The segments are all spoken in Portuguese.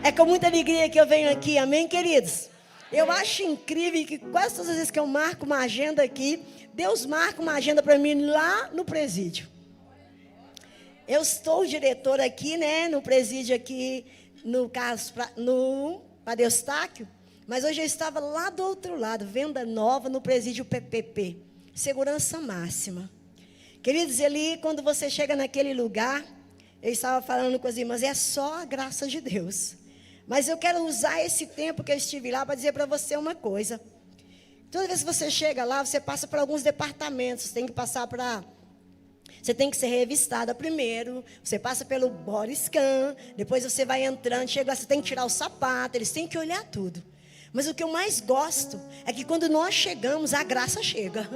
É com muita alegria que eu venho aqui, amém, queridos? Eu acho incrível que quase todas as vezes que eu marco uma agenda aqui, Deus marca uma agenda para mim lá no presídio. Eu estou diretor aqui, né, no presídio aqui, no caso, no Padre Eustáquio, mas hoje eu estava lá do outro lado, Venda Nova, no presídio PPP, segurança máxima. Queridos, ali, quando você chega naquele lugar, eu estava falando com as irmãs, é só a graça de Deus. Mas eu quero usar esse tempo que eu estive lá para dizer para você uma coisa. Toda vez que você chega lá, você passa por alguns departamentos. Você tem que ser revistada primeiro. Você passa pelo body scan. Depois você vai entrando, chega lá, você tem que tirar o sapato. Eles têm que olhar tudo. Mas o que eu mais gosto é que quando nós chegamos, a graça chega.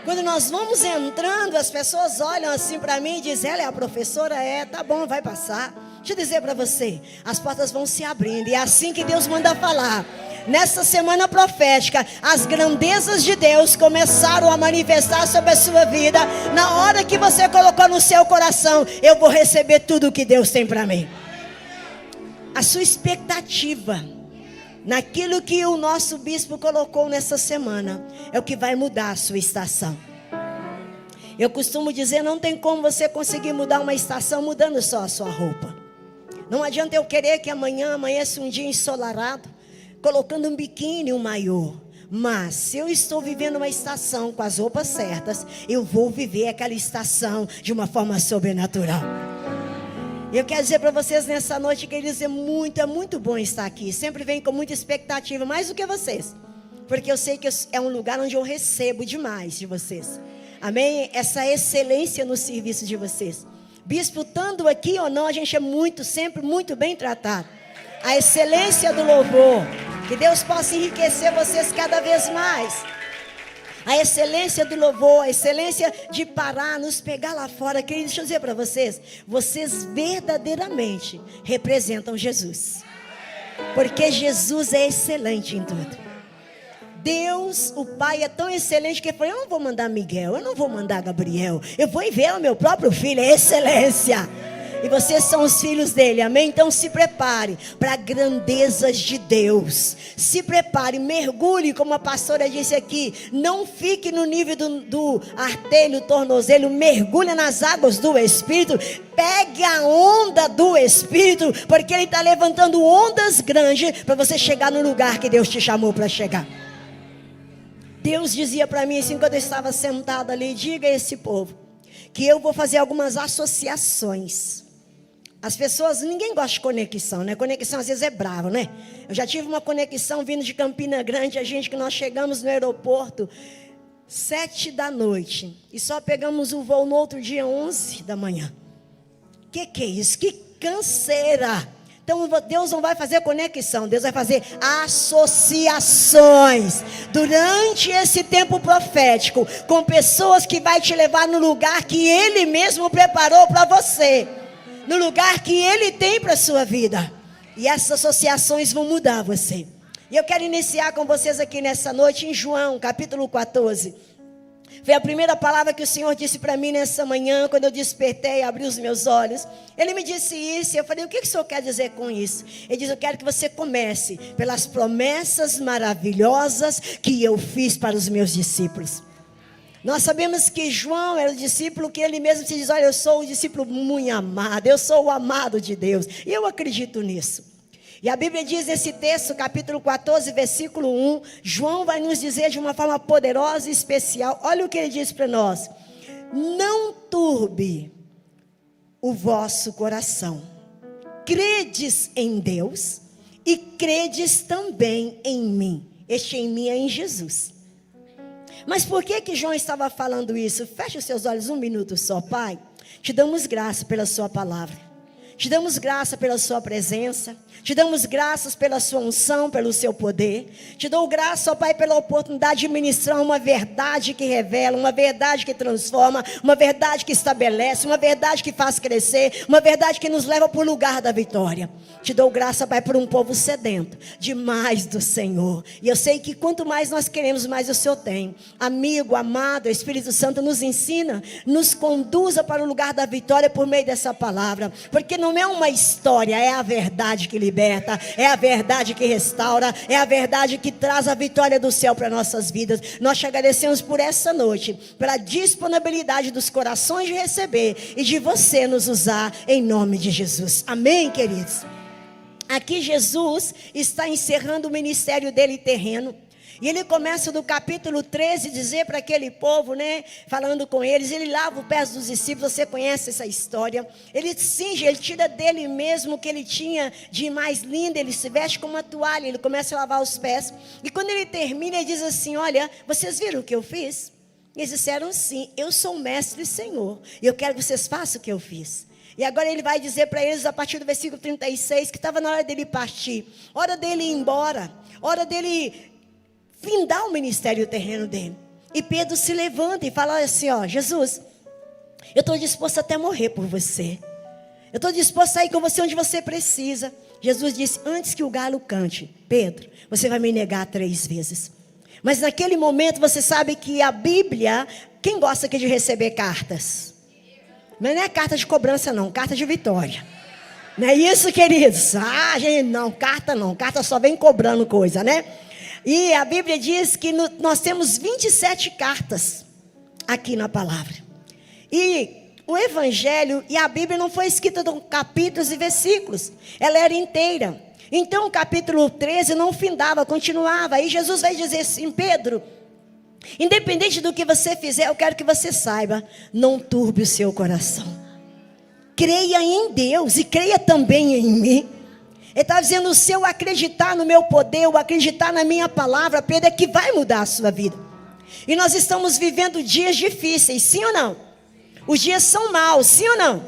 Quando nós vamos entrando, as pessoas olham assim para mim e dizem, ela é a professora? É, tá bom, vai passar. Deixa eu dizer para você, as portas vão se abrindo, e é assim que Deus manda falar. Nessa semana profética, as grandezas de Deus começaram a manifestar sobre a sua vida. Na hora que você colocou no seu coração, eu vou receber tudo o que Deus tem para mim. A sua expectativa naquilo que o nosso bispo colocou nessa semana é o que vai mudar a sua estação. Eu costumo dizer, não tem como você conseguir mudar uma estação mudando só a sua roupa. Não adianta eu querer que amanhã amanheça um dia ensolarado, colocando um biquíni, um maiô. Mas se eu estou vivendo uma estação com as roupas certas, eu vou viver aquela estação de uma forma sobrenatural. Eu quero dizer para vocês nessa noite, queridos, é muito bom estar aqui. Sempre venho com muita expectativa, mais do que vocês. Porque eu sei que é um lugar onde eu recebo demais de vocês. Amém? Essa excelência no serviço de vocês. Bispo, estando aqui ou não, a gente é sempre muito bem tratado. A excelência do louvor. Que Deus possa enriquecer vocês cada vez mais. A excelência do louvor, a excelência de parar, nos pegar lá fora. Querido, deixa eu dizer para vocês. Vocês verdadeiramente representam Jesus. Porque Jesus é excelente em tudo. Deus, o Pai, é tão excelente que ele falou, eu não vou mandar Miguel, eu não vou mandar Gabriel, eu vou enviar o meu próprio filho, é excelência. E vocês são os filhos dele, amém? Então se prepare para grandezas de Deus. Se prepare, mergulhe, como a pastora disse aqui. Não fique no nível do artelho, tornozelo. Mergulhe nas águas do Espírito. Pegue a onda do Espírito, porque ele está levantando ondas grandes para você chegar no lugar que Deus te chamou para chegar. Deus dizia para mim assim, quando eu estava sentada ali, diga a esse povo que eu vou fazer algumas associações. As pessoas, ninguém gosta de conexão, né? Conexão às vezes é bravo, né? Eu já tive uma conexão vindo de Campina Grande, que nós chegamos no aeroporto 7 da noite e só pegamos o voo no outro dia 11 da manhã. Que é isso? Que canseira! Então Deus não vai fazer conexão, Deus vai fazer associações durante esse tempo profético com pessoas que vai te levar no lugar que Ele mesmo preparou para você, no lugar que Ele tem para a sua vida. E essas associações vão mudar você. E eu quero iniciar com vocês aqui nessa noite em João capítulo 14. Foi a primeira palavra que o Senhor disse para mim nessa manhã, quando eu despertei e abri os meus olhos. Ele me disse isso, e eu falei, o que o Senhor quer dizer com isso? Ele disse, eu quero que você comece pelas promessas maravilhosas que eu fiz para os meus discípulos. Nós sabemos que João era o discípulo que ele mesmo se diz, olha, eu sou o discípulo muito amado, eu sou o amado de Deus. E eu acredito nisso. E a Bíblia diz nesse texto, capítulo 14, versículo 1, João vai nos dizer de uma forma poderosa e especial. Olha o que ele diz para nós. Não turbe o vosso coração. Credes em Deus e credes também em mim. Este em mim é em Jesus. Mas por que João estava falando isso? Feche os seus olhos um minuto só, Pai. Te damos graça pela sua palavra. Te damos graça pela sua presença. Te damos graças pela sua unção, pelo seu poder. Te dou graça, ó Pai, pela oportunidade de ministrar uma verdade que revela, uma verdade que transforma, uma verdade que estabelece, uma verdade que faz crescer, uma verdade que nos leva para o lugar da vitória. Te dou graça, Pai, por um povo sedento de mais do Senhor. E eu sei que quanto mais nós queremos, mais o Senhor tem. Amigo, amado, o Espírito Santo nos ensina, nos conduza para o lugar da vitória por meio dessa palavra. Porque não não é uma história, é a verdade que liberta, é a verdade que restaura, é a verdade que traz a vitória do céu para nossas vidas. Nós te agradecemos por essa noite, pela disponibilidade dos corações de receber e de você nos usar em nome de Jesus. Amém, queridos? Aqui Jesus está encerrando o ministério dele terreno. E ele começa no capítulo 13, dizer para aquele povo, né, falando com eles, ele lava os pés dos discípulos, você conhece essa história. Ele cinge, ele tira dele mesmo o que ele tinha de mais lindo, ele se veste com uma toalha, ele começa a lavar os pés. E quando ele termina, ele diz assim, olha, vocês viram o que eu fiz? E eles disseram sim, eu sou o mestre e senhor, e eu quero que vocês façam o que eu fiz. E agora ele vai dizer para eles, a partir do versículo 36, que estava na hora dele partir, hora dele ir embora, hora dele findar o ministério terreno dele. E Pedro se levanta e fala assim, ó, Jesus, eu estou disposto até morrer por você. Eu estou disposto a ir com você onde você precisa. Jesus disse, antes que o galo cante, Pedro, você vai me negar 3 vezes. Mas naquele momento você sabe que a Bíblia, quem gosta aqui de receber cartas? Mas não é carta de cobrança não, carta de vitória. Não é isso, queridos? Ah, gente, não, carta só vem cobrando coisa, né? E a Bíblia diz que nós temos 27 cartas aqui na palavra. E o Evangelho e a Bíblia não foi escrita com capítulos e versículos. Ela era inteira. Então o capítulo 13 não findava, continuava. Aí Jesus vai dizer assim, Pedro, independente do que você fizer, eu quero que você saiba, não turbe o seu coração. Creia em Deus e creia também em mim. Ele está dizendo, se eu acreditar no meu poder, eu acreditar na minha palavra, Pedro, é que vai mudar a sua vida. E nós estamos vivendo dias difíceis, sim ou não? Os dias são maus, sim ou não?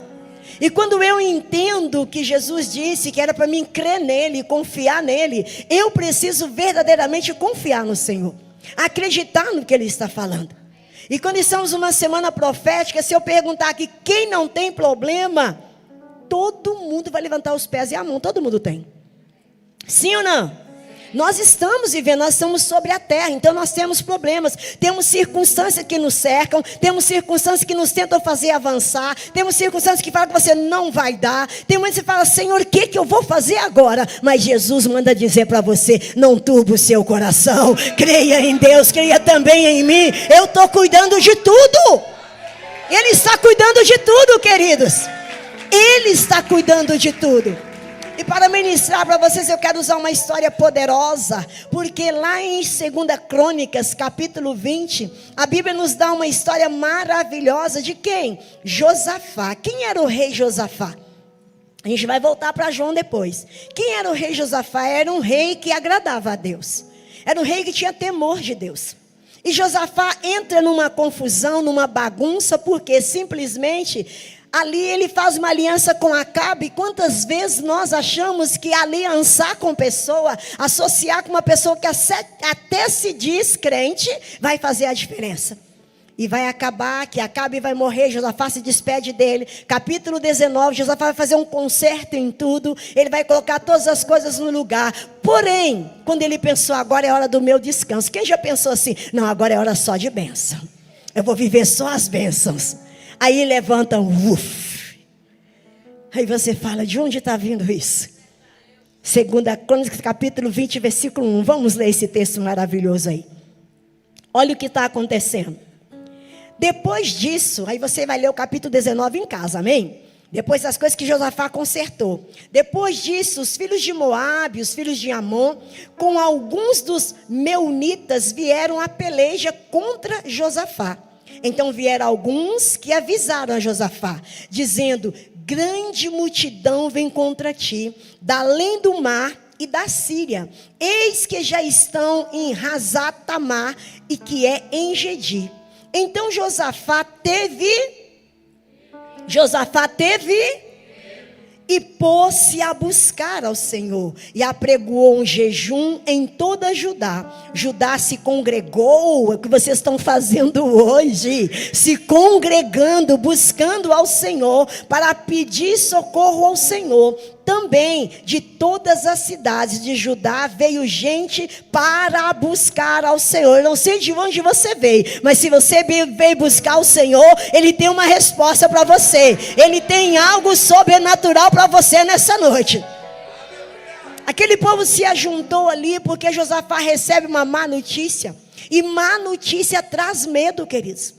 E quando eu entendo que Jesus disse que era para mim crer nele, confiar nele, eu preciso verdadeiramente confiar no Senhor, acreditar no que ele está falando. E quando estamos numa semana profética, se eu perguntar aqui quem não tem problema, todo mundo vai levantar os pés e a mão, todo mundo tem. Sim ou não? Nós estamos vivendo, nós estamos sobre a terra, então nós temos problemas, temos circunstâncias que nos cercam, temos circunstâncias que nos tentam fazer avançar, temos circunstâncias que falam que você não vai dar, tem momentos que você fala, Senhor, o que eu vou fazer agora? Mas Jesus manda dizer para você, não turbe o seu coração, creia em Deus, creia também em mim, eu estou cuidando de tudo, Ele está cuidando de tudo, queridos. Ele está cuidando de tudo. E para ministrar para vocês, eu quero usar uma história poderosa, porque lá em 2 Crônicas, capítulo 20, a Bíblia nos dá uma história maravilhosa de quem? Josafá. Quem era o rei Josafá? A gente vai voltar para João depois. Quem era o rei Josafá? Era um rei que agradava a Deus. Era um rei que tinha temor de Deus. E Josafá entra numa confusão, numa bagunça, porque simplesmente ali ele faz uma aliança com Acabe. Quantas vezes nós achamos que aliançar com pessoa, associar com uma pessoa que até se diz crente, vai fazer a diferença. E vai acabar que Acabe vai morrer, Josafá se despede dele. Capítulo 19, Josafá vai fazer um conserto em tudo. Ele vai colocar todas as coisas no lugar. Porém, quando ele pensou, agora é hora do meu descanso. Quem já pensou assim? Não, agora é hora só de bênção. Eu vou viver só as bênçãos. Aí levanta um uf. Aí você fala, de onde está vindo isso? 2 Crônicas, capítulo 20, versículo 1. Vamos ler esse texto maravilhoso aí. Olha o que está acontecendo. Depois disso, aí você vai ler o capítulo 19 em casa, amém? Depois das coisas que Josafá consertou. Depois disso, os filhos de Moabe, os filhos de Amon, com alguns dos meunitas, vieram a peleja contra Josafá. Então vieram alguns que avisaram a Josafá, dizendo, grande multidão vem contra ti, da além do mar e da Síria. Eis que já estão em Hazat-Tamar e que é em Gedi. Então Josafá teve e pôs-se a buscar ao Senhor, e apregoou um jejum em toda Judá. Judá se congregou, é o que vocês estão fazendo hoje, se congregando, buscando ao Senhor, para pedir socorro ao Senhor. Também de todas as cidades de Judá veio gente para buscar ao Senhor. Eu não sei de onde você veio, mas se você veio buscar o Senhor, Ele tem uma resposta para você. Ele tem algo sobrenatural para você nessa noite. Aquele povo se ajuntou ali porque Josafá recebe uma má notícia. E má notícia traz medo, queridos.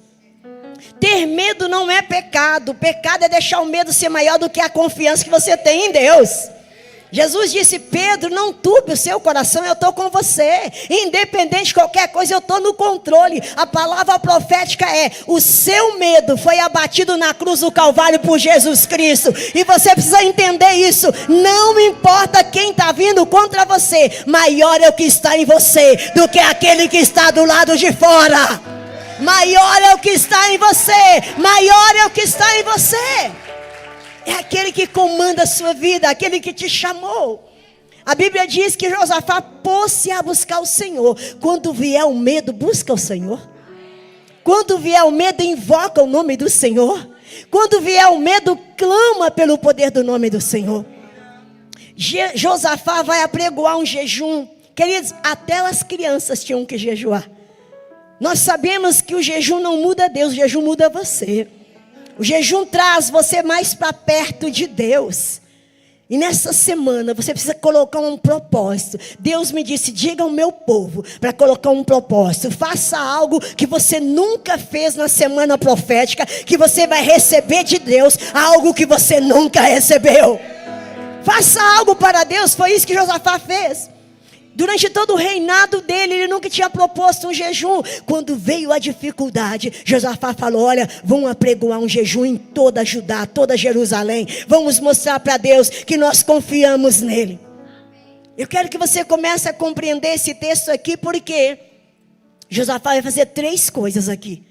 Ter medo não é pecado. Pecado é deixar o medo ser maior do que a confiança que você tem em Deus. Jesus disse: Pedro, não turbe o seu coração, eu estou com você. Independente de qualquer coisa, eu estou no controle. A palavra profética é: o seu medo foi abatido na cruz do Calvário por Jesus Cristo. E você precisa entender isso. Não importa quem está vindo contra você, maior é o que está em você do que aquele que está do lado de fora. Maior é o que está em você. Maior é o que está em você. É aquele que comanda a sua vida, aquele que te chamou. A Bíblia diz que Josafá pôs-se a buscar o Senhor. Quando vier o medo, busca o Senhor. Quando vier o medo, invoca o nome do Senhor. Quando vier o medo, clama pelo poder do nome do Senhor. Josafá vai apregoar um jejum. Queridos, até as crianças tinham que jejuar. Nós sabemos que o jejum não muda Deus, o jejum muda você. O jejum traz você mais para perto de Deus. E nessa semana você precisa colocar um propósito. Deus me disse: diga ao meu povo para colocar um propósito. Faça algo que você nunca fez na semana profética, que você vai receber de Deus algo que você nunca recebeu. Faça algo para Deus. Foi isso que Josafá fez. Durante todo o reinado dele, ele nunca tinha proposto um jejum. Quando veio a dificuldade, Josafá falou: olha, vamos apregoar um jejum em toda Judá, toda Jerusalém. Vamos mostrar para Deus que nós confiamos nele. Eu quero que você comece a compreender esse texto aqui, porque Josafá vai fazer 3 coisas aqui.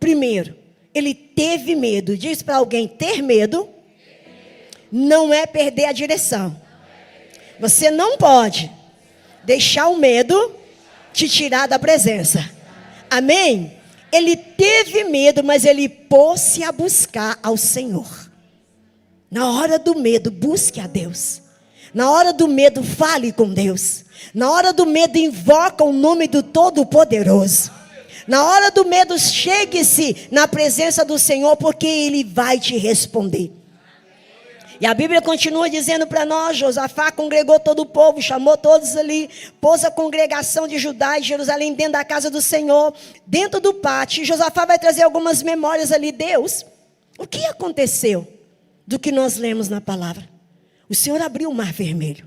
Primeiro, ele teve medo. Diz para alguém: ter medo não é perder a direção. Você não pode deixar o medo te tirar da presença. Amém? Ele teve medo, mas ele pôs-se a buscar ao Senhor. Na hora do medo, busque a Deus. Na hora do medo, fale com Deus. Na hora do medo, invoca o nome do Todo-Poderoso. Na hora do medo, chegue-se na presença do Senhor, porque Ele vai te responder. E a Bíblia continua dizendo para nós: Josafá congregou todo o povo, chamou todos ali, pôs a congregação de Judá e Jerusalém dentro da casa do Senhor, dentro do pátio. Josafá vai trazer algumas memórias ali. Deus, o que aconteceu do que nós lemos na palavra? O Senhor abriu o mar vermelho.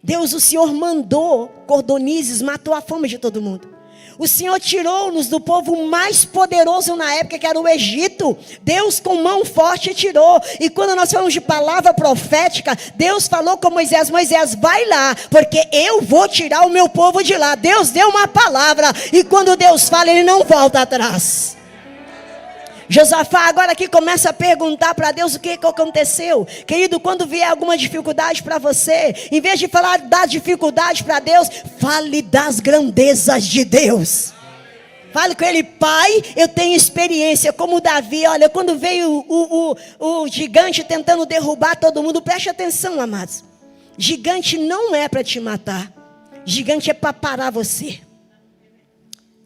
Deus, o Senhor mandou cordonizes, matou a fome de todo mundo. O Senhor tirou-nos do povo mais poderoso na época, que era o Egito. Deus com mão forte tirou. E quando nós falamos de palavra profética, Deus falou com Moisés: Moisés, vai lá, porque eu vou tirar o meu povo de lá. Deus deu uma palavra, e quando Deus fala, Ele não volta atrás. Josafá agora aqui começa a perguntar para Deus o que aconteceu. Querido, quando vier alguma dificuldade para você, em vez de falar das dificuldades para Deus, fale das grandezas de Deus. Fale com Ele: Pai, eu tenho experiência como Davi. Olha, quando veio o gigante tentando derrubar todo mundo, preste atenção, amados. Gigante não é para te matar. Gigante é para parar você.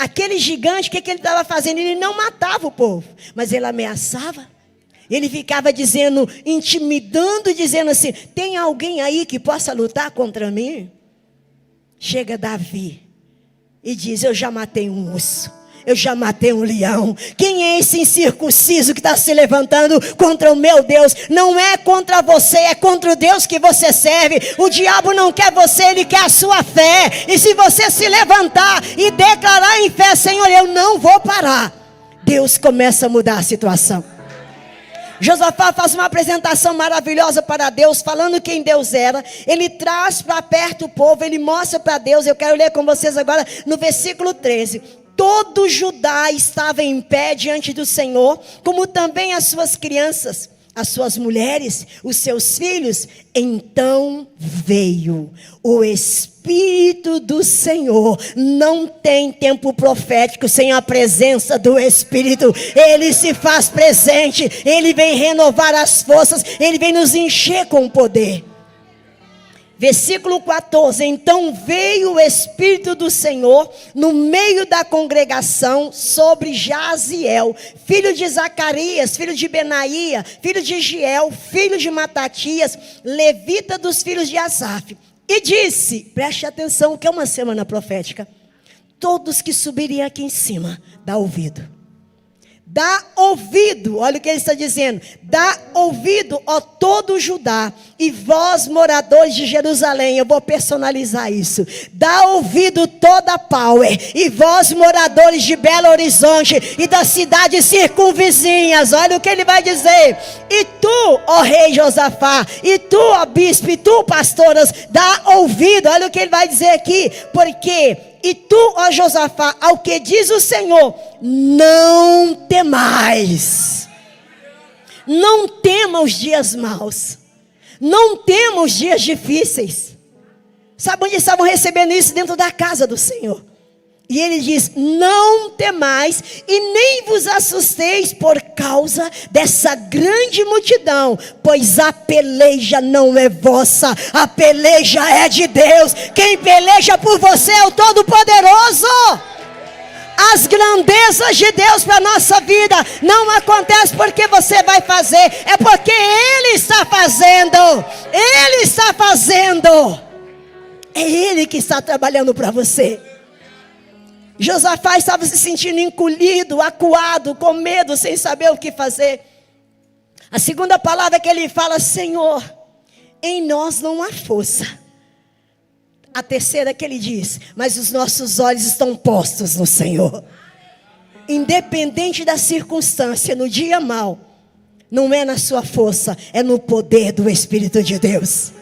Aquele gigante, o que ele estava fazendo? Ele não matava o povo, mas ele ameaçava. Ele ficava dizendo, intimidando, dizendo assim: tem alguém aí que possa lutar contra mim? Chega Davi e diz: eu já matei um urso, eu já matei um leão. Quem é esse incircunciso que está se levantando contra o meu Deus? Não é contra você, é contra o Deus que você serve. O diabo não quer você, ele quer a sua fé. E se você se levantar e declarar em fé: Senhor, eu não vou parar, Deus começa a mudar a situação. Josafá faz uma apresentação maravilhosa para Deus, falando quem Deus era. Ele traz para perto o povo, ele mostra para Deus. Eu quero ler com vocês agora no versículo 13. Todo Judá estava em pé diante do Senhor, como também as suas crianças. as suas mulheres, os seus filhos. Então veio o Espírito do Senhor. Não tem tempo profético sem a presença do Espírito. Ele se faz presente, ele vem renovar as forças, ele vem nos encher com poder. Versículo 14, então veio o Espírito do Senhor no meio da congregação sobre Jaziel, filho de Zacarias, filho de Benaía, filho de Giel, filho de Matatias, levita dos filhos de Asaf. E disse, preste atenção que é uma semana profética, todos que subirem aqui em cima, dá ouvido. Dá ouvido, olha o que ele está dizendo. Dá ouvido, ó todo Judá, e vós moradores de Jerusalém. Eu vou personalizar isso. Dá ouvido toda a Power, e vós moradores de Belo Horizonte e das cidades circunvizinhas. Olha o que ele vai dizer. E tu, ó rei Josafá, e tu, ó bispo, e tu, pastoras, dá ouvido. Olha o que ele vai dizer aqui. Porque... E tu, ó Josafá, ao que diz o Senhor, não temais. Não tema os dias maus. Não tema os dias difíceis. Sabe onde estavam recebendo isso? Dentro da casa do Senhor. E ele diz, não temais e nem vos assusteis por causa dessa grande multidão, pois a peleja não é vossa, a peleja é de Deus. Quem peleja por você é o Todo-Poderoso. As grandezas de Deus para a nossa vida não acontecem porque você vai fazer, é porque Ele está fazendo. Ele está fazendo. É Ele que está trabalhando para você. Josafá estava se sentindo encolhido, acuado, com medo, sem saber o que fazer. A segunda palavra que ele fala, Senhor, em nós não há força. A terceira que ele diz, mas os nossos olhos estão postos no Senhor. Independente da circunstância, no dia mau, não é na sua força, é no poder do Espírito de Deus.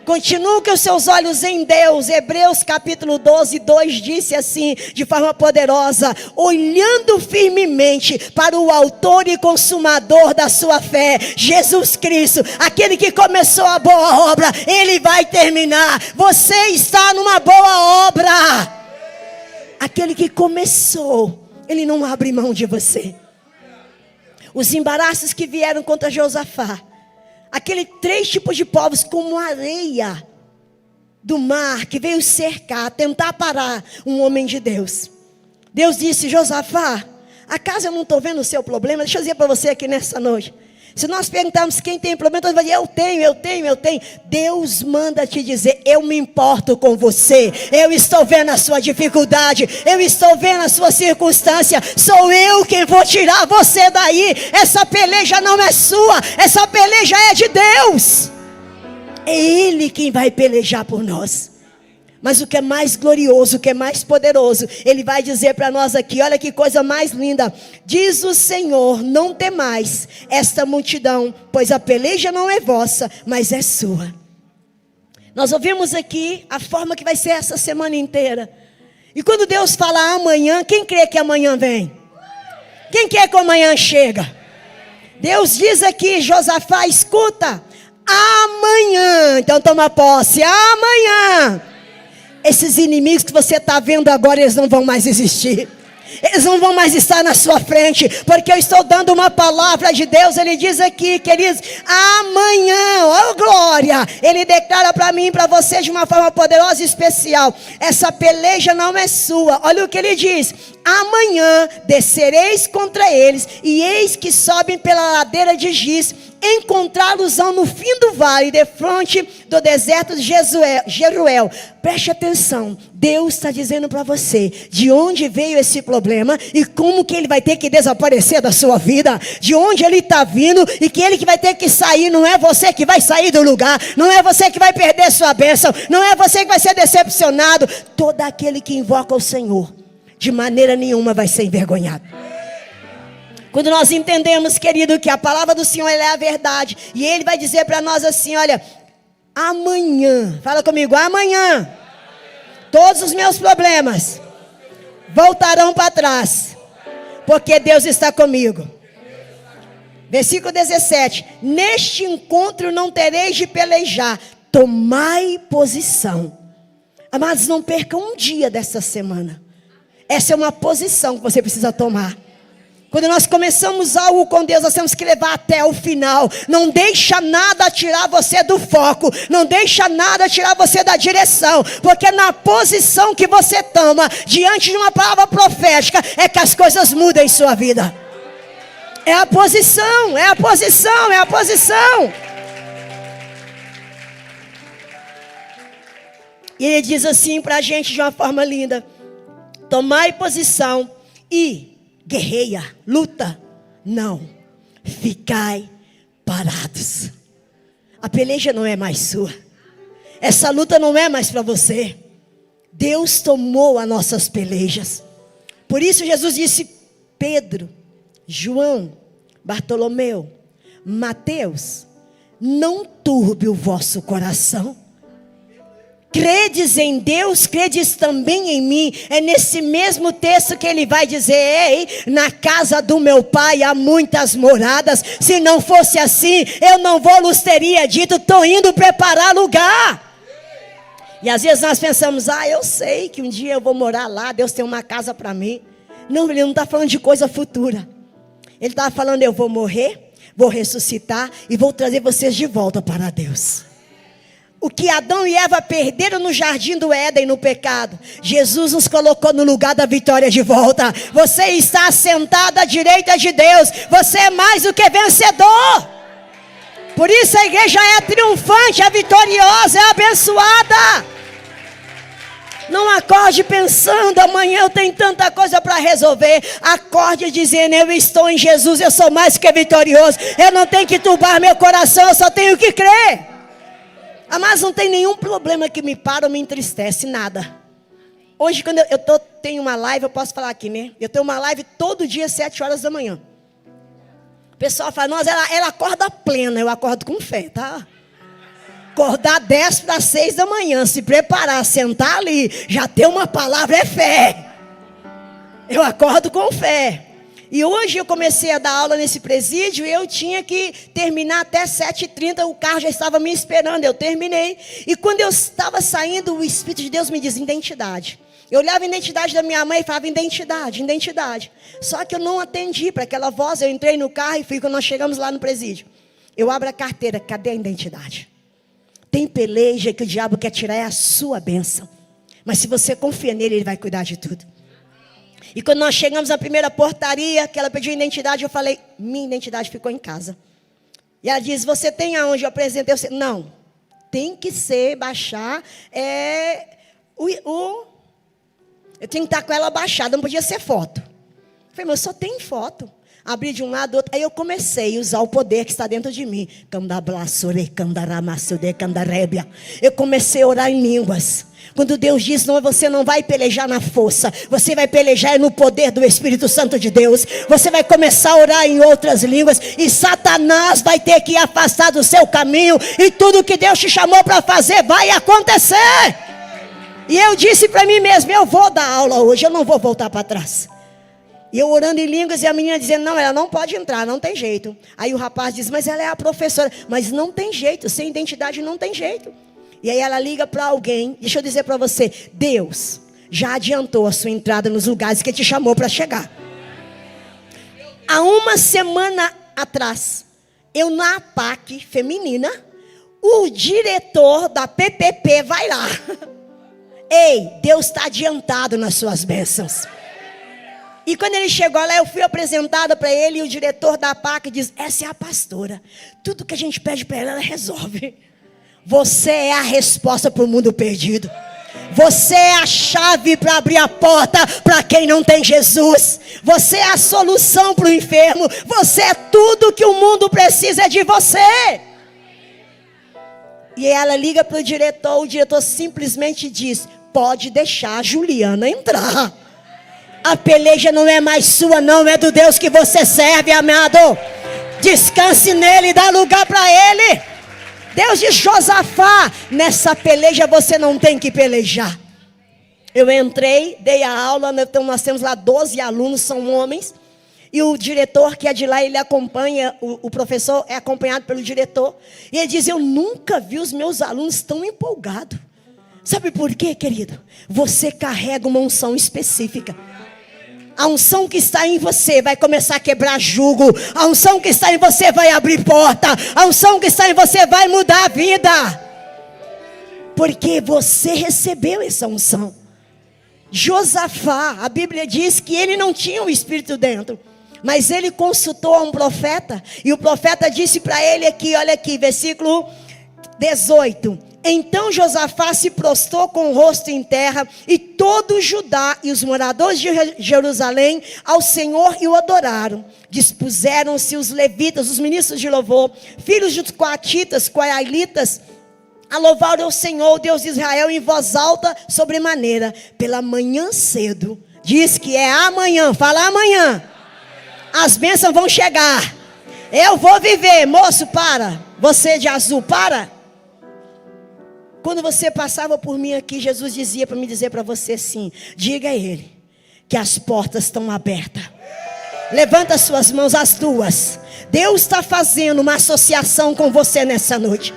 Continue com os seus olhos em Deus. Hebreus capítulo 12, 2 disse assim, de forma poderosa, olhando firmemente para o autor e consumador da sua fé, Jesus Cristo, aquele que começou a boa obra, Ele vai terminar. Você está numa boa obra. Aquele que começou, Ele não abre mão de você. Os embaraços que vieram contra Josafá, aquele 3 tipos de povos como areia do mar que veio cercar, tentar parar um homem de Deus. Deus disse, Josafá, acaso eu não estou vendo o seu problema? Deixa eu dizer para você aqui nessa noite. Se nós perguntarmos quem tem problema, todos vão dizer, eu tenho. Deus manda te dizer, eu me importo com você. Eu estou vendo a sua dificuldade. Eu estou vendo a sua circunstância. Sou eu quem vou tirar você daí. Essa peleja não é sua. Essa peleja é de Deus. É Ele quem vai pelejar por nós. Mas o que é mais glorioso, o que é mais poderoso, Ele vai dizer para nós aqui, olha que coisa mais linda. Diz o Senhor, não temais esta multidão, pois a peleja não é vossa, mas é sua. Nós ouvimos aqui a forma que vai ser essa semana inteira. E quando Deus fala amanhã, quem crê que amanhã vem? Quem quer que amanhã chega? Deus diz aqui, Josafá, escuta, amanhã, então toma posse, amanhã. Esses inimigos que você está vendo agora, eles não vão mais existir. Eles não vão mais estar na sua frente, porque eu estou dando uma palavra de Deus. Ele diz aqui, queridos, amanhã, ó glória, Ele declara para mim e para você de uma forma poderosa e especial, essa peleja não é sua. Olha o que Ele diz, amanhã descereis contra eles, e eis que sobem pela ladeira de Giz, encontrá-los-ão no fim do vale, defronte do deserto de Jeruel. Preste atenção, Deus está dizendo para você de onde veio esse problema e como que ele vai ter que desaparecer da sua vida, de onde ele está vindo e que ele que vai ter que sair. Não é você que vai sair do lugar, não é você que vai perder sua bênção, não é você que vai ser decepcionado. Todo aquele que invoca o Senhor, de maneira nenhuma vai ser envergonhado. Quando nós entendemos, querido, que a palavra do Senhor ela é a verdade, e Ele vai dizer para nós assim, olha, amanhã, fala comigo, amanhã, todos os meus problemas voltarão para trás, porque Deus está comigo. Versículo 17. Neste encontro não tereis de pelejar. Tomai posição. Amados, não percam um dia dessa semana. Essa é uma posição que você precisa tomar. Quando nós começamos algo com Deus, nós temos que levar até o final. Não deixa nada tirar você do foco. Não deixa nada tirar você da direção. Porque na posição que você toma, diante de uma palavra profética, é que as coisas mudam em sua vida. É a posição, é a posição, é a posição. E ele diz assim para a gente de uma forma linda: tomai posição e guerreia, luta, não ficai parados. A peleja não é mais sua. Essa luta não é mais para você. Deus tomou as nossas pelejas. Por isso Jesus disse: Pedro, João, Bartolomeu, Mateus, não turbe o vosso coração. Credes em Deus, credes também em mim. É nesse mesmo texto que ele vai dizer: ei, na casa do meu pai há muitas moradas. Se não fosse assim, eu não vos teria dito, estou indo preparar lugar. E às vezes nós pensamos: eu sei que um dia eu vou morar lá, Deus tem uma casa para mim. Não, ele não está falando de coisa futura. Ele está falando: eu vou morrer, vou ressuscitar e vou trazer vocês de volta para Deus. O que Adão e Eva perderam no jardim do Éden, no pecado, Jesus nos colocou no lugar da vitória de volta. Você está sentado à direita de Deus. Você é mais do que vencedor. Por isso a igreja é triunfante, é vitoriosa, é abençoada. Não acorde pensando: amanhã eu tenho tanta coisa para resolver. Acorde dizendo: eu estou em Jesus, eu sou mais que vitorioso. Eu não tenho que turbar meu coração, eu só tenho que crer. Mas não tem nenhum problema que me para ou me entristece, nada. Hoje, quando eu tenho uma live, eu posso falar aqui, né? Eu tenho uma live todo dia, às 7 horas da manhã. O pessoal fala: nossa, ela acorda plena. Eu acordo com fé, tá? Acordar 10 para 6 da manhã, se preparar, sentar ali, já ter uma palavra, é fé. Eu acordo com fé. E hoje eu comecei a dar aula nesse presídio e eu tinha que terminar até 7h30, o carro já estava me esperando, eu terminei. E quando eu estava saindo, o Espírito de Deus me diz: identidade. Eu olhava a identidade da minha mãe e falava: identidade, identidade. Só que eu não atendi para aquela voz, eu entrei no carro e fui quando nós chegamos lá no presídio. Eu abro a carteira: cadê a identidade? Tem peleja que o diabo quer tirar, é a sua bênção. Mas se você confia nele, ele vai cuidar de tudo. E quando nós chegamos na primeira portaria, que ela pediu identidade, eu falei: minha identidade ficou em casa. E ela diz: você tem aonde? Eu apresentei. Eu disse: não, tem que ser, baixar. Eu tenho que estar com ela baixada, não podia ser foto. Eu falei: mas só tem foto. Abri de um lado, do outro. Aí eu comecei a usar o poder que está dentro de mim. Eu comecei a orar em línguas. Quando Deus diz: não, você não vai pelejar na força, você vai pelejar no poder do Espírito Santo de Deus. Você vai começar a orar em outras línguas e Satanás vai ter que afastar do seu caminho. E tudo que Deus te chamou para fazer vai acontecer. E eu disse para mim mesmo: eu vou dar aula hoje, eu não vou voltar para trás. E eu orando em línguas e a menina dizendo: não, ela não pode entrar, não tem jeito. Aí o rapaz diz: mas ela é a professora. Mas não tem jeito, sem identidade não tem jeito. E aí ela liga para alguém. Deixa eu dizer para você: Deus já adiantou a sua entrada nos lugares que te chamou para chegar. Há uma semana atrás, eu na APAC feminina, o diretor da PPP vai lá. Ei, Deus está adiantado nas suas bênçãos. E quando ele chegou lá, eu fui apresentada para ele. E o diretor da APAC diz: essa é a pastora. Tudo que a gente pede para ela, ela resolve. Você é a resposta para o mundo perdido. Você é a chave para abrir a porta para quem não tem Jesus. Você é a solução para o enfermo. Você é tudo que o mundo precisa de você. E ela liga para o diretor simplesmente diz: pode deixar a Juliana entrar. A peleja não é mais sua, não, é do Deus que você serve, amado. Descanse nele, dá lugar para ele. Deus diz: Josafá, nessa peleja você não tem que pelejar. Eu entrei, dei a aula, então nós temos lá 12 alunos, são homens. E o diretor que é de lá, ele acompanha, o professor é acompanhado pelo diretor. E ele diz, eu nunca vi os meus alunos tão empolgados. Sabe por quê, querido? Você carrega uma unção específica. A unção que está em você vai começar a quebrar jugo. A unção que está em você vai abrir porta. A unção que está em você vai mudar a vida. Porque você recebeu essa unção. Josafá, a Bíblia diz que ele não tinha o Espírito dentro. Mas ele consultou a um profeta. E o profeta disse para ele aqui, olha aqui, versículo 18. Então Josafá se prostrou com o rosto em terra, e todo o Judá e os moradores de Jerusalém ao Senhor e o adoraram. Dispuseram-se os levitas, os ministros de louvor, filhos dos coatitas, coailitas, a louvar o Senhor, Deus de Israel, em voz alta sobremaneira. Pela manhã cedo, diz que é amanhã, fala amanhã, as bênçãos vão chegar. Eu vou viver, moço, para. Você de azul, para. Quando você passava por mim aqui, Jesus dizia para me dizer para você assim: diga a Ele que as portas estão abertas. Levanta as suas mãos, as duas. Deus está fazendo uma associação com você nessa noite.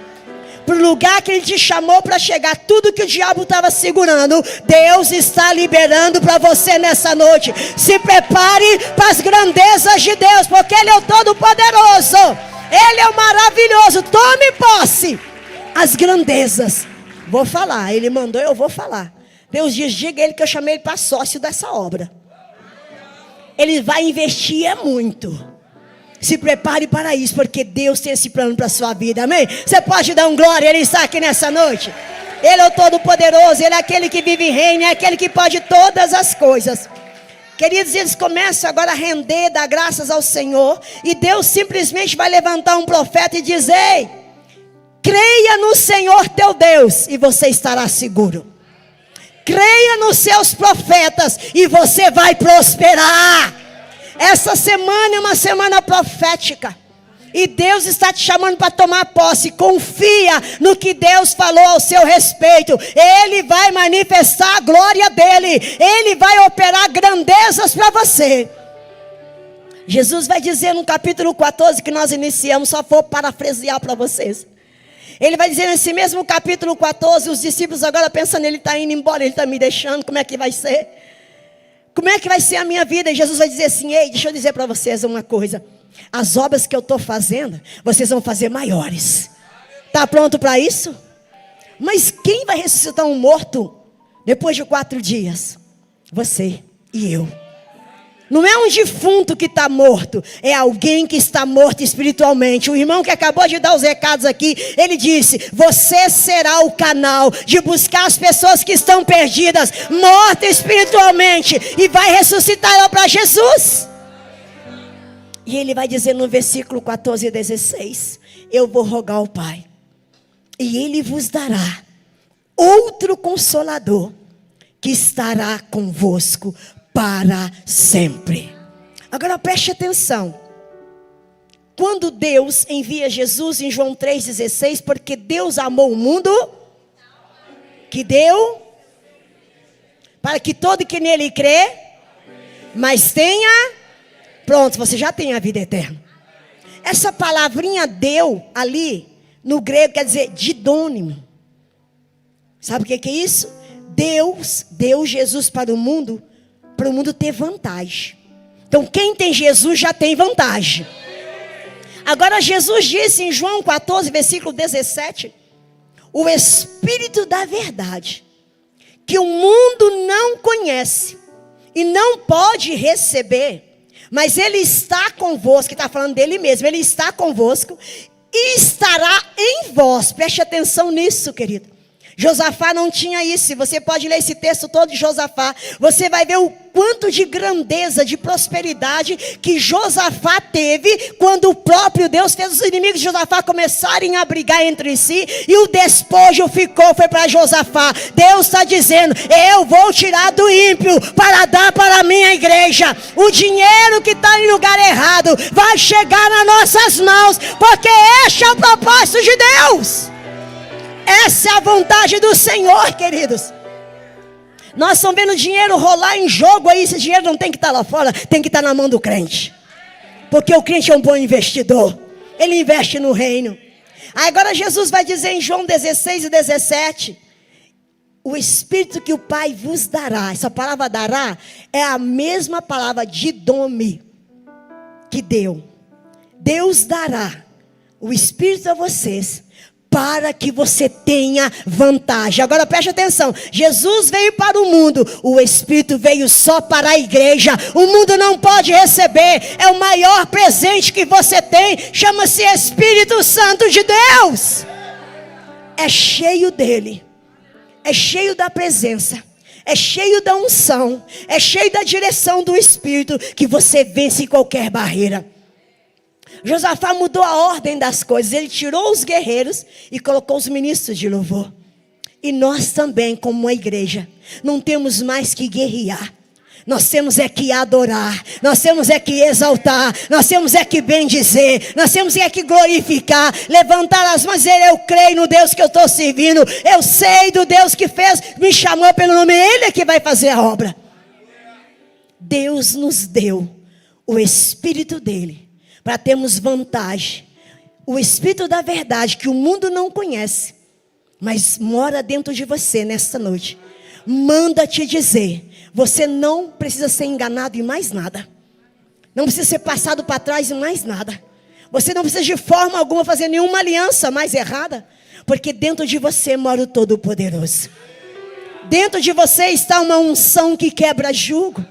Para o lugar que Ele te chamou para chegar, tudo que o diabo estava segurando, Deus está liberando para você nessa noite. Se prepare para as grandezas de Deus, porque Ele é o Todo-Poderoso. Ele é o maravilhoso. Tome posse. As grandezas. Vou falar, Ele mandou, eu vou falar. Deus diz, diga a Ele que eu chamei Ele para sócio dessa obra. Ele vai investir muito. Se prepare para isso, porque Deus tem esse plano para a sua vida, amém? Você pode dar um glória, Ele está aqui nessa noite. Ele é o Todo-Poderoso, Ele é aquele que vive e reina, é aquele que pode todas as coisas. Queridos, eles começam agora a render, dar graças ao Senhor. E Deus simplesmente vai levantar um profeta e dizer, ei, creia no Senhor teu Deus e você estará seguro. Creia nos seus profetas e você vai prosperar. Essa semana é uma semana profética. E Deus está te chamando para tomar posse. Confia no que Deus falou ao seu respeito. Ele vai manifestar a glória dele. Ele vai operar grandezas para você. Jesus vai dizer no capítulo 14 que nós iniciamos, só vou parafrasear para vocês. Ele vai dizer nesse mesmo capítulo 14, os discípulos agora pensando, ele está indo embora, ele está me deixando, como é que vai ser? Como é que vai ser a minha vida? E Jesus vai dizer assim, ei, deixa eu dizer para vocês uma coisa. As obras que eu estou fazendo, vocês vão fazer maiores. Está pronto para isso? Mas quem vai ressuscitar um morto depois de 4 dias? Você e eu. Não é um defunto que está morto, é alguém que está morto espiritualmente. O irmão que acabou de dar os recados aqui, ele disse, você será o canal de buscar as pessoas que estão perdidas, mortas espiritualmente, e vai ressuscitar ela para Jesus. E ele vai dizer no versículo 14 e 16, eu vou rogar ao Pai, e Ele vos dará outro Consolador, que estará convosco para sempre. Agora preste atenção. Quando Deus envia Jesus em João 3,16, porque Deus amou o mundo, que deu, para que todo que nele crê, mas tenha, pronto, você já tem a vida eterna. Essa palavrinha deu ali, no grego quer dizer didônimo. Sabe o que é isso? Deus deu Jesus para o mundo ter vantagem. Então quem tem Jesus já tem vantagem. Agora Jesus disse em João 14, versículo 17, o Espírito da verdade, que o mundo não conhece e não pode receber, mas Ele está convosco, que está falando dele mesmo, Ele está convosco e estará em vós. Preste atenção nisso, querido. Josafá não tinha isso. Você pode ler esse texto todo de Josafá. Você vai ver o quanto de grandeza, de prosperidade que Josafá teve quando o próprio Deus fez os inimigos de Josafá começarem a brigar entre si e o despojo foi para Josafá. Deus está dizendo, eu vou tirar do ímpio para dar para a minha igreja. O dinheiro que está em lugar errado vai chegar nas nossas mãos, porque este é o propósito de Deus. Essa é a vontade do Senhor, queridos. Nós estamos vendo dinheiro rolar em jogo aí. Esse dinheiro não tem que estar lá fora, tem que estar na mão do crente. Porque o crente é um bom investidor. Ele investe no reino. Agora Jesus vai dizer em João 16 e 17. O Espírito que o Pai vos dará. Essa palavra dará é a mesma palavra didome que deu. Deus dará o Espírito a vocês para que você tenha vantagem. Agora preste atenção. Jesus veio para o mundo. O Espírito veio só para a igreja. O mundo não pode receber. É o maior presente que você tem. Chama-se Espírito Santo de Deus. É cheio dele. É cheio da presença. É cheio da unção. É cheio da direção do Espírito. Que você vence qualquer barreira. Josafá mudou a ordem das coisas. Ele tirou os guerreiros e colocou os ministros de louvor. E nós também, como uma igreja, não temos mais que guerrear. Nós temos é que adorar. Nós temos é que exaltar. Nós temos é que bendizer. Nós temos é que glorificar. Levantar as mãos e dizer: eu creio no Deus que eu estou servindo. Eu sei do Deus que fez, me chamou pelo nome. Ele é que vai fazer a obra. Deus nos deu o Espírito dele para termos vantagem. O Espírito da verdade que o mundo não conhece, mas mora dentro de você nesta noite. Manda te dizer: você não precisa ser enganado em mais nada. Não precisa ser passado para trás em mais nada. Você não precisa de forma alguma fazer nenhuma aliança mais errada. Porque dentro de você mora o Todo-Poderoso. Dentro de você está uma unção que quebra jugo.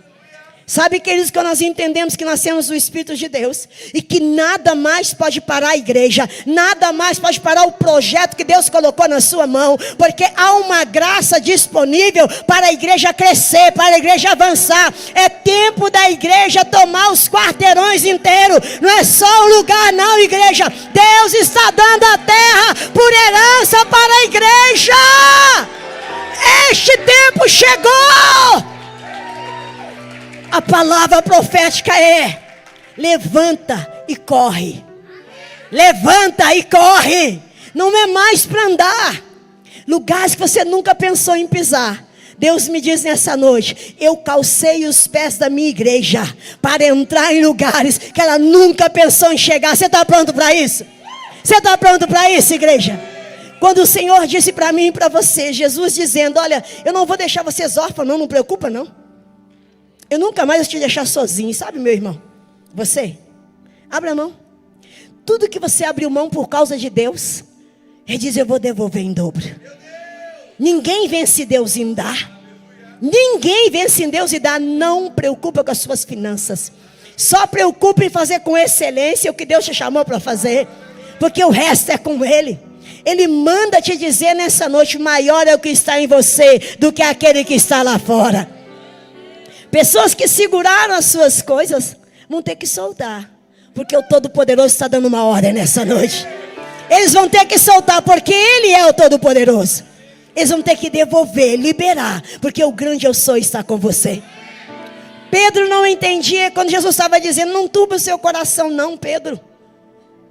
Sabe, queridos, que nós entendemos que nós temos o Espírito de Deus. E que nada mais pode parar a igreja. Nada mais pode parar o projeto que Deus colocou na sua mão. Porque há uma graça disponível para a igreja crescer, para a igreja avançar. É tempo da igreja tomar os quarteirões inteiros. Não é só o lugar não, igreja. Deus está dando a terra por herança para a igreja. Este tempo chegou. A palavra profética é: levanta e corre. Levanta e corre. Não é mais para andar lugares que você nunca pensou em pisar. Deus me diz nessa noite: eu calcei os pés da minha igreja para entrar em lugares que ela nunca pensou em chegar. Você está pronto para isso? Você está pronto para isso, igreja? Quando o Senhor disse para mim e para você, Jesus dizendo: olha, eu não vou deixar vocês órfãos, não preocupa não. Eu nunca mais vou te deixar sozinho, sabe, meu irmão? Você, abra a mão. Tudo que você abriu mão por causa de Deus, Ele diz: eu vou devolver em dobro. Ninguém vence Deus em dar. Ninguém vence em Deus em dar. Não preocupa com as suas finanças. Só preocupa em fazer com excelência o que Deus te chamou para fazer. Porque o resto é com Ele. Ele manda te dizer nessa noite: maior é o que está em você do que aquele que está lá fora. Pessoas que seguraram as suas coisas vão ter que soltar. Porque o Todo-Poderoso está dando uma ordem nessa noite. Eles vão ter que soltar porque Ele é o Todo-Poderoso. Eles vão ter que devolver, liberar. Porque o grande eu sou está com você. Pedro não entendia quando Jesus estava dizendo: não turbe o seu coração não, Pedro.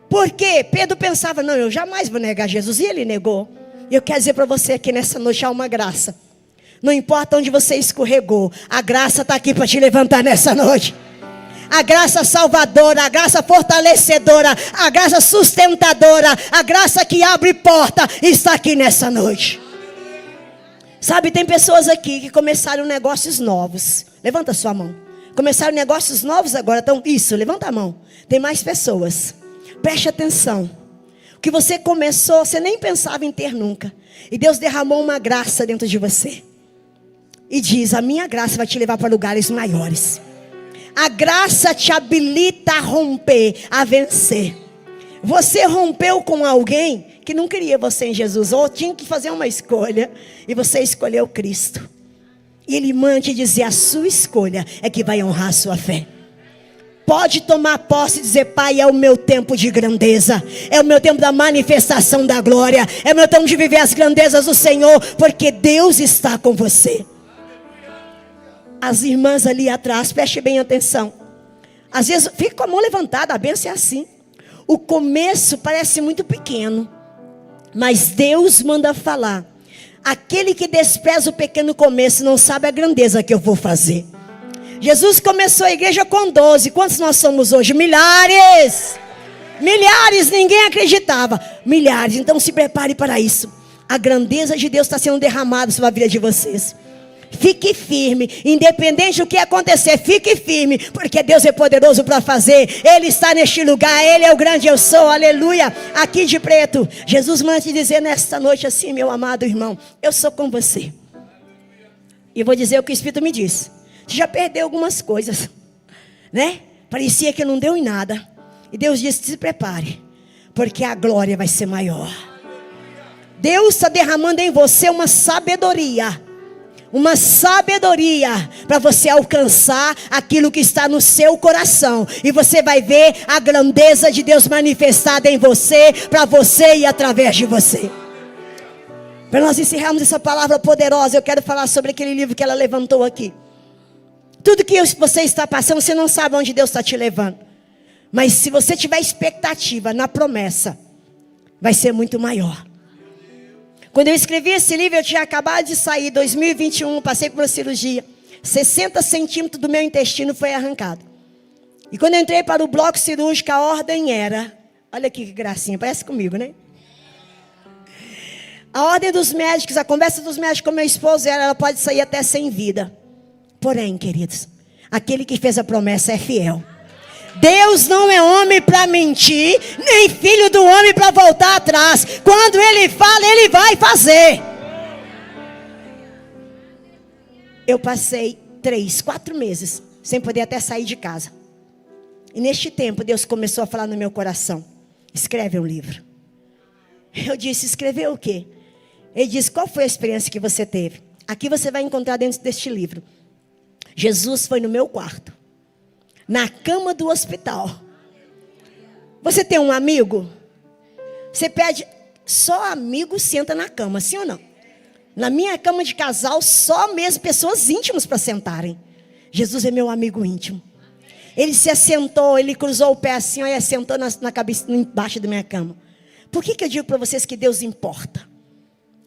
Por quê? Pedro pensava: não, eu jamais vou negar Jesus. E ele negou. E eu quero dizer para você aqui nessa noite: há uma graça. Não importa onde você escorregou, a graça está aqui para te levantar nessa noite. A graça salvadora, a graça fortalecedora, a graça sustentadora, a graça que abre porta está aqui nessa noite. Sabe, tem pessoas aqui que começaram negócios novos. Levanta a sua mão. Começaram negócios novos agora. Então, isso, levanta a mão. Tem mais pessoas. Preste atenção. O que você começou, você nem pensava em ter nunca. E Deus derramou uma graça dentro de você. E diz: a minha graça vai te levar para lugares maiores. A graça te habilita a romper, a vencer. Você rompeu com alguém que não queria você em Jesus, ou tinha que fazer uma escolha, e você escolheu Cristo. E Ele manda te dizer: a sua escolha é que vai honrar a sua fé. Pode tomar posse e dizer: Pai, é o meu tempo de grandeza. É o meu tempo da manifestação da glória. É o meu tempo de viver as grandezas do Senhor. Porque Deus está com você. As irmãs ali atrás, preste bem atenção. Às vezes, fica com a mão levantada, a bênção é assim. O começo parece muito pequeno, mas Deus manda falar: aquele que despreza o pequeno começo não sabe a grandeza que eu vou fazer. Jesus começou a igreja com 12. Quantos nós somos hoje? Milhares. Milhares, ninguém acreditava. Milhares, então se prepare para isso. A grandeza de Deus está sendo derramada sobre a vida de vocês. Fique firme, independente do que acontecer, fique firme, porque Deus é poderoso para fazer. Ele está neste lugar, Ele é o grande eu sou, aleluia. Aqui de preto, Jesus manda te dizer nesta noite assim, meu amado irmão, eu sou com você. E vou dizer o que o Espírito me disse. Você já perdeu algumas coisas, né? Parecia que não deu em nada. E Deus disse, se prepare, porque a glória vai ser maior. Deus está derramando em você uma sabedoria para você alcançar aquilo que está no seu coração. E você vai ver a grandeza de Deus manifestada em você, para você e através de você. Para nós encerrarmos essa palavra poderosa, eu quero falar sobre aquele livro que ela levantou aqui. Tudo que você está passando, você não sabe onde Deus está te levando. Mas se você tiver expectativa na promessa, vai ser muito maior. Quando eu escrevi esse livro, eu tinha acabado de sair, 2021, passei por uma cirurgia. 60 centímetros do meu intestino foi arrancado. E quando eu entrei para o bloco cirúrgico, a ordem era... Olha aqui que gracinha, parece comigo, né? A ordem dos médicos, a conversa dos médicos com meu esposo era, ela pode sair até sem vida. Porém, queridos, aquele que fez a promessa é fiel. Deus não é homem para mentir, nem filho do homem para voltar atrás. Quando Ele fala, Ele vai fazer. Eu passei 3, 4 meses sem poder até sair de casa. E neste tempo, Deus começou a falar no meu coração. Escreve um livro. Eu disse, escrever o quê? Ele disse, qual foi a experiência que você teve? Aqui você vai encontrar dentro deste livro. Jesus foi no meu quarto, na cama do hospital. Você tem um amigo? Você pede, só amigo senta na cama, sim ou não? Na minha cama de casal, só mesmo pessoas íntimas para sentarem. Jesus é meu amigo íntimo. Ele se assentou, ele cruzou o pé assim, e assentou na cabeça, embaixo da minha cama. Por que eu digo para vocês que Deus importa?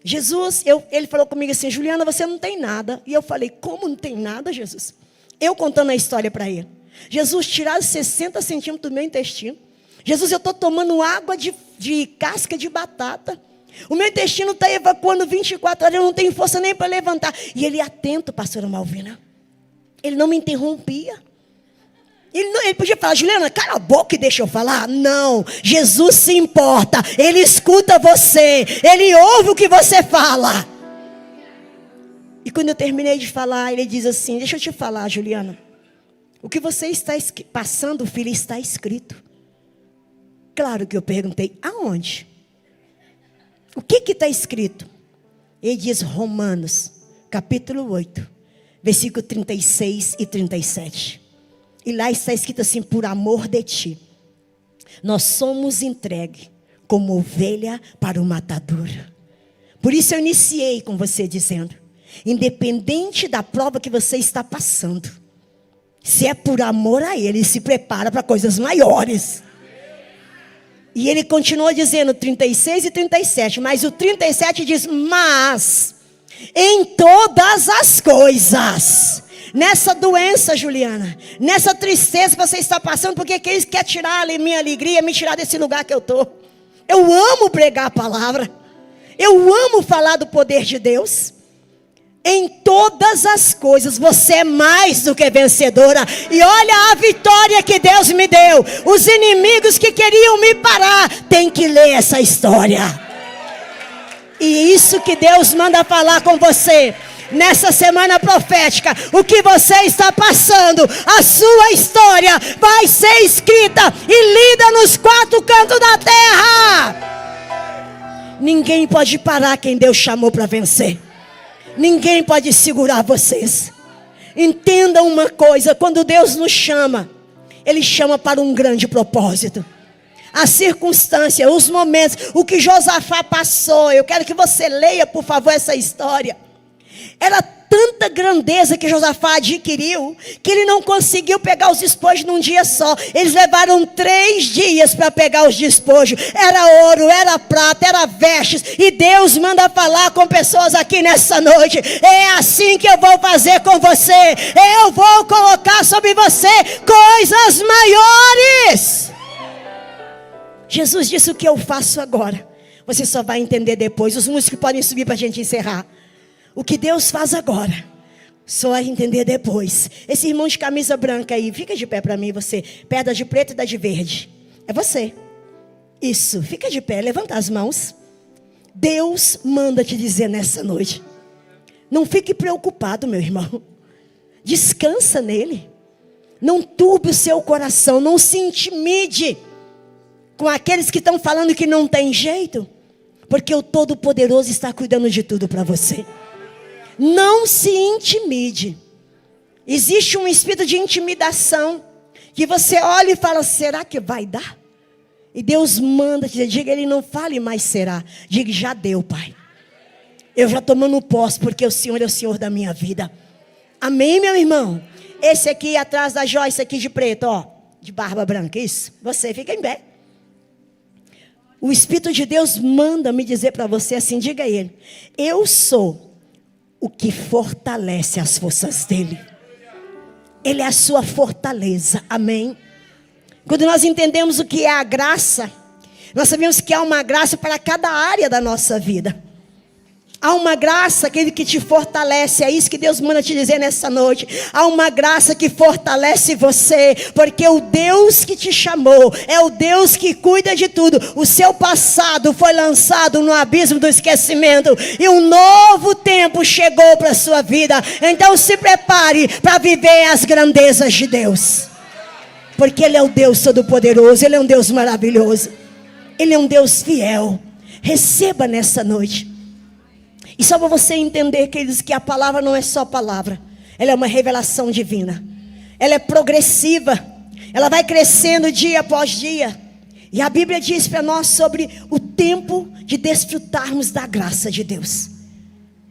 Jesus, ele falou comigo assim, Juliana, você não tem nada. E eu falei, como não tem nada, Jesus? Eu contando a história para ele. Jesus, tiraram 60 centímetros do meu intestino. Jesus, eu estou tomando água de casca de batata. O meu intestino está evacuando 24 horas, eu não tenho força nem para levantar. E ele atento, pastora Malvina. Ele não me interrompia. Ele podia falar, Juliana, cala a boca e deixa eu falar. Não, Jesus se importa. Ele escuta você. Ele ouve o que você fala. E quando eu terminei de falar, ele diz assim, deixa eu te falar, Juliana. O que você está passando, filho, está escrito. Claro que eu perguntei, aonde? O que está escrito? Ele diz, Romanos, capítulo 8, versículo 36 e 37. E lá está escrito assim, por amor de ti, nós somos entregues como ovelha para o matadouro. Por isso eu iniciei com você dizendo, independente da prova que você está passando, se é por amor a Ele, se prepara para coisas maiores. E ele continua dizendo 36 e 37, mas o 37 diz, mas em todas as coisas... Nessa doença, Juliana, nessa tristeza que você está passando, porque Ele quer tirar a minha alegria, me tirar desse lugar que eu estou. Eu amo pregar a palavra. Eu amo falar do poder de Deus. Em todas as coisas, você é mais do que vencedora. E olha a vitória que Deus me deu. Os inimigos que queriam me parar, tem que ler essa história. E isso que Deus manda falar com você. Nessa semana profética, o que você está passando, a sua história vai ser escrita e lida nos 4 cantos da terra. Ninguém pode parar quem Deus chamou para vencer. Ninguém pode segurar vocês. Entendam uma coisa, quando Deus nos chama, Ele chama para um grande propósito. A circunstância, os momentos, o que Josafá passou, eu quero que você leia, por favor, essa história. Era tanta grandeza que Josafá adquiriu, que ele não conseguiu pegar os despojos num dia só. Eles levaram 3 dias para pegar os despojos. Era ouro, era prata, era vestes. E Deus manda falar com pessoas aqui nessa noite: é assim que eu vou fazer com você. Eu vou colocar sobre você coisas maiores. Jesus disse: o que eu faço agora, você só vai entender depois. Os músicos podem subir para a gente encerrar. O que Deus faz agora, só vai entender depois. Esse irmão de camisa branca aí, fica de pé para mim, você. Pé da de preto e da de verde. É você. Isso, fica de pé, levanta as mãos. Deus manda te dizer nessa noite: não fique preocupado, meu irmão. Descansa nele. Não turbe o seu coração, não se intimide com aqueles que estão falando que não tem jeito, porque o Todo-Poderoso está cuidando de tudo para você. Não se intimide. Existe um espírito de intimidação, que você olha e fala: será que vai dar? E Deus manda te dizer, diga ele, não fale mais será. Diga: já deu, Pai. Eu já tomando posse, porque o Senhor é o Senhor da minha vida. Amém, meu irmão? Esse aqui atrás da Joyce aqui de preto, ó, de barba branca, isso. Você fica em pé. O Espírito de Deus manda me dizer para você assim, diga a ele: eu sou o que fortalece as forças dele. Ele é a sua fortaleza, amém? Quando nós entendemos o que é a graça, nós sabemos que há uma graça para cada área da nossa vida. Há uma graça, aquele que te fortalece. É isso que Deus manda te dizer nessa noite. Há uma graça que fortalece você, porque o Deus que te chamou é o Deus que cuida de tudo. O seu passado foi lançado no abismo do esquecimento, e um novo tempo chegou para a sua vida. Então se prepare para viver as grandezas de Deus, porque Ele é o Deus Todo-Poderoso. Ele é um Deus maravilhoso. Ele é um Deus fiel. Receba nessa noite. E só para você entender, queridos, que a palavra não é só palavra. Ela é uma revelação divina. Ela é progressiva. Ela vai crescendo dia após dia. E a Bíblia diz para nós sobre o tempo de desfrutarmos da graça de Deus.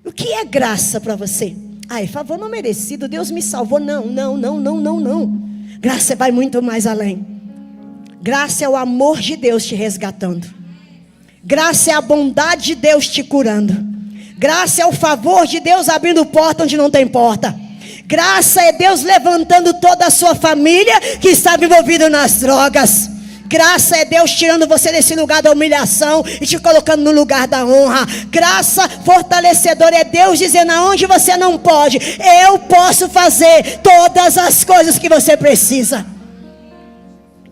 O que é graça para você? Ai, favor não merecido, Deus me salvou. Não. Graça vai muito mais além. Graça é o amor de Deus te resgatando. Graça é a bondade de Deus te curando. Graça é o favor de Deus abrindo porta onde não tem porta. Graça é Deus levantando toda a sua família que estava envolvida nas drogas. Graça é Deus tirando você desse lugar da humilhação e te colocando no lugar da honra. Graça fortalecedora é Deus dizendo: aonde você não pode, eu posso fazer todas as coisas que você precisa.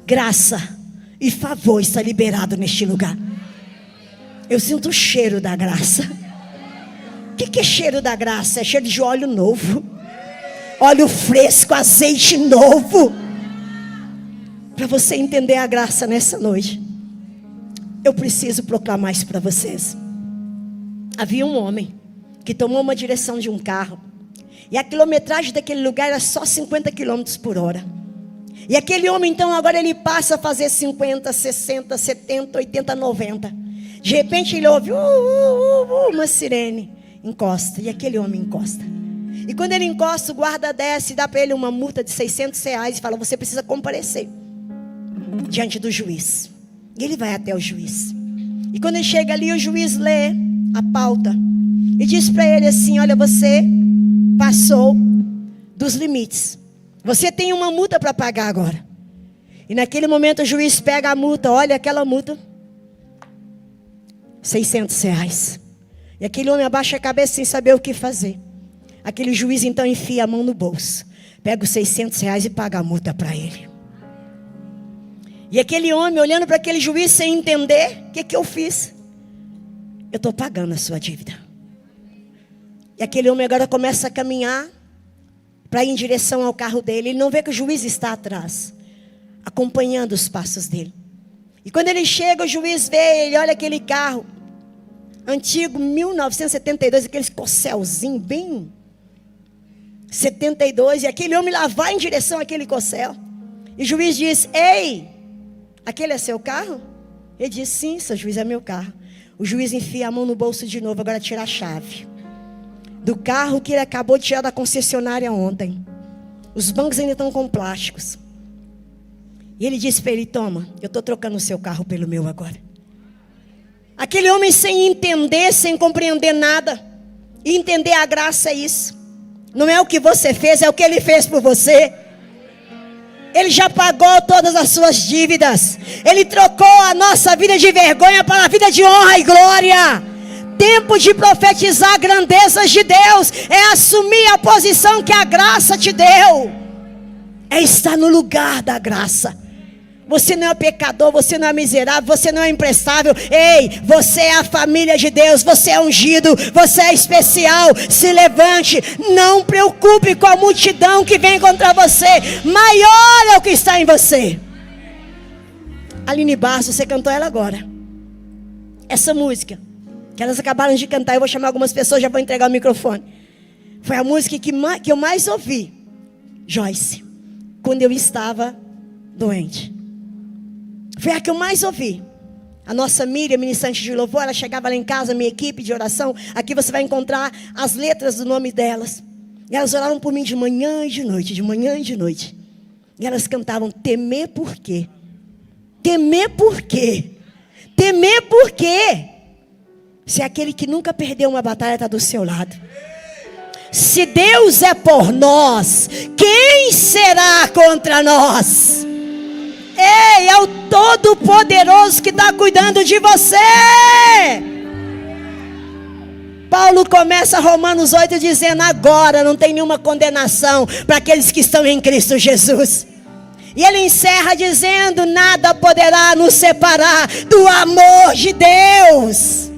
Graça e favor está liberado neste lugar. Eu sinto o cheiro da graça. O que é cheiro da graça? É cheiro de óleo novo, óleo fresco, azeite novo. Para você entender a graça nessa noite, eu preciso proclamar isso para vocês. Havia um homem que tomou uma direção de um carro, e a quilometragem daquele lugar era só 50 km por hora. E aquele homem então agora ele passa a fazer 50, 60, 70, 80, 90. De repente ele ouve uma sirene. Encosta, e aquele homem encosta. E quando ele encosta, o guarda desce e dá para ele uma multa de R$600 e fala: você precisa comparecer diante do juiz. E ele vai até o juiz. E quando ele chega ali, o juiz lê a pauta e diz para ele assim: olha, você passou dos limites, você tem uma multa para pagar agora. E naquele momento o juiz pega a multa, olha aquela multa, R$600. E aquele homem abaixa a cabeça sem saber o que fazer. Aquele juiz então enfia a mão no bolso, pega os R$600 e paga a multa para ele. E aquele homem olhando para aquele juiz sem entender: o que eu fiz? Eu estou pagando a sua dívida. E aquele homem agora começa a caminhar para ir em direção ao carro dele. Ele não vê que o juiz está atrás, acompanhando os passos dele. E quando ele chega, o juiz vê, ele olha aquele carro antigo, 1972, aquele corcelzinho bem 72, e aquele homem lá vai em direção àquele corcel. E o juiz diz: ei, aquele é seu carro? Ele diz: sim, seu juiz, é meu carro. O juiz enfia a mão no bolso de novo, agora tira a chave do carro que ele acabou de tirar da concessionária ontem. Os bancos ainda estão com plásticos. E ele disse para ele: toma, eu estou trocando o seu carro pelo meu agora. Aquele homem sem entender, sem compreender nada. E entender a graça é isso. Não é o que você fez, é o que ele fez por você. Ele já pagou todas as suas dívidas. Ele trocou a nossa vida de vergonha para a vida de honra e glória. Tempo de profetizar grandezas de Deus é assumir a posição que a graça te deu. É estar no lugar da graça. Você não é pecador, você não é miserável, você não é imprestável. Ei, você é a família de Deus, você é ungido, você é especial. Se levante, não preocupe com a multidão que vem contra você. Maior é o que está em você. Aline Barros, você cantou ela agora. Essa música que elas acabaram de cantar, eu vou chamar algumas pessoas, já vou entregar o microfone. Foi a música que eu mais ouvi, Joyce, quando eu estava doente. Foi a que eu mais ouvi. A nossa Miriam, ministrante de louvor, ela chegava lá em casa, minha equipe de oração. Aqui você vai encontrar as letras do nome delas. E elas oravam por mim de manhã e de noite, de manhã e de noite. E elas cantavam: temer por quê? Temer por quê? Temer por quê? Se aquele que nunca perdeu uma batalha está do seu lado. Se Deus é por nós, quem será contra nós? Ei, é o Todo-Poderoso que está cuidando de você. Paulo começa Romanos 8 dizendo: agora não tem nenhuma condenação para aqueles que estão em Cristo Jesus. E ele encerra dizendo: nada poderá nos separar do amor de Deus.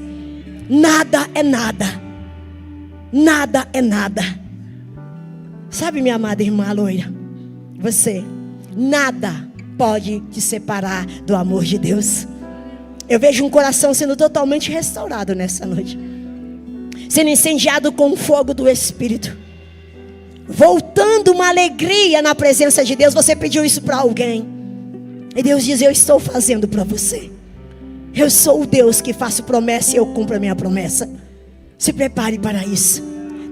Nada é nada. Nada é nada. Sabe, minha amada irmã loira, você, nada pode te separar do amor de Deus. Eu vejo um coração sendo totalmente restaurado nessa noite, sendo incendiado com o fogo do Espírito, voltando uma alegria na presença de Deus. Você pediu isso para alguém, e Deus diz: eu estou fazendo para você. Eu sou o Deus que faço promessa e eu cumpro a minha promessa. Se prepare para isso.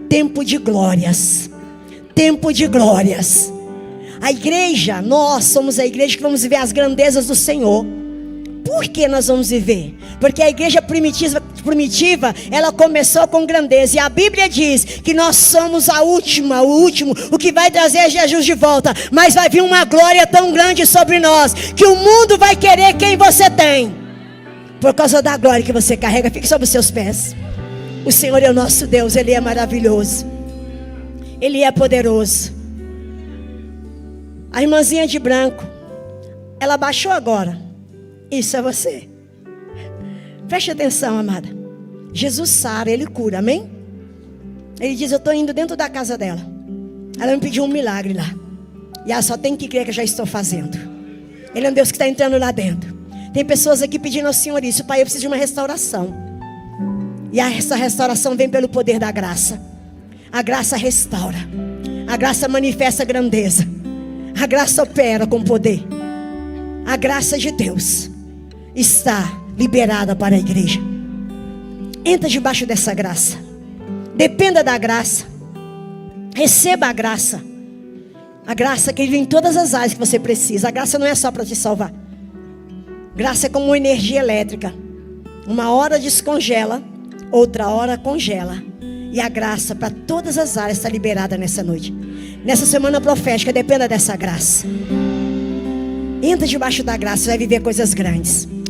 Tempo de glórias. Tempo de glórias. A igreja, nós somos a igreja que vamos viver as grandezas do Senhor. Por que nós vamos viver? Porque a igreja primitiva, ela começou com grandeza. E a Bíblia diz que nós somos o último, o que vai trazer Jesus de volta. Mas vai vir uma glória tão grande sobre nós, que o mundo vai querer quem você tem. Por causa da glória que você carrega. Fique sobre os seus pés. O Senhor é o nosso Deus, Ele é maravilhoso. Ele é poderoso. A irmãzinha de branco, ela baixou agora. Isso é você. Preste atenção, amada. Jesus sara, Ele cura, amém? Ele diz: eu estou indo dentro da casa dela. Ela me pediu um milagre lá. E ela só tem que crer que eu já estou fazendo. Ele é um Deus que está entrando lá dentro. Tem pessoas aqui pedindo ao Senhor isso: Pai, eu preciso de uma restauração. E essa restauração vem pelo poder da graça. A graça restaura. A graça manifesta grandeza. A graça opera com poder. A graça de Deus está liberada para a igreja. Entra debaixo dessa graça. Dependa da graça. Receba a graça. A graça que vem em todas as áreas que você precisa. A graça não é só para te salvar. Graça é como uma energia elétrica. Uma hora descongela, outra hora congela. E a graça para todas as áreas está liberada nessa noite. Nessa semana profética, dependa dessa graça. Entra debaixo da graça, você vai viver coisas grandes.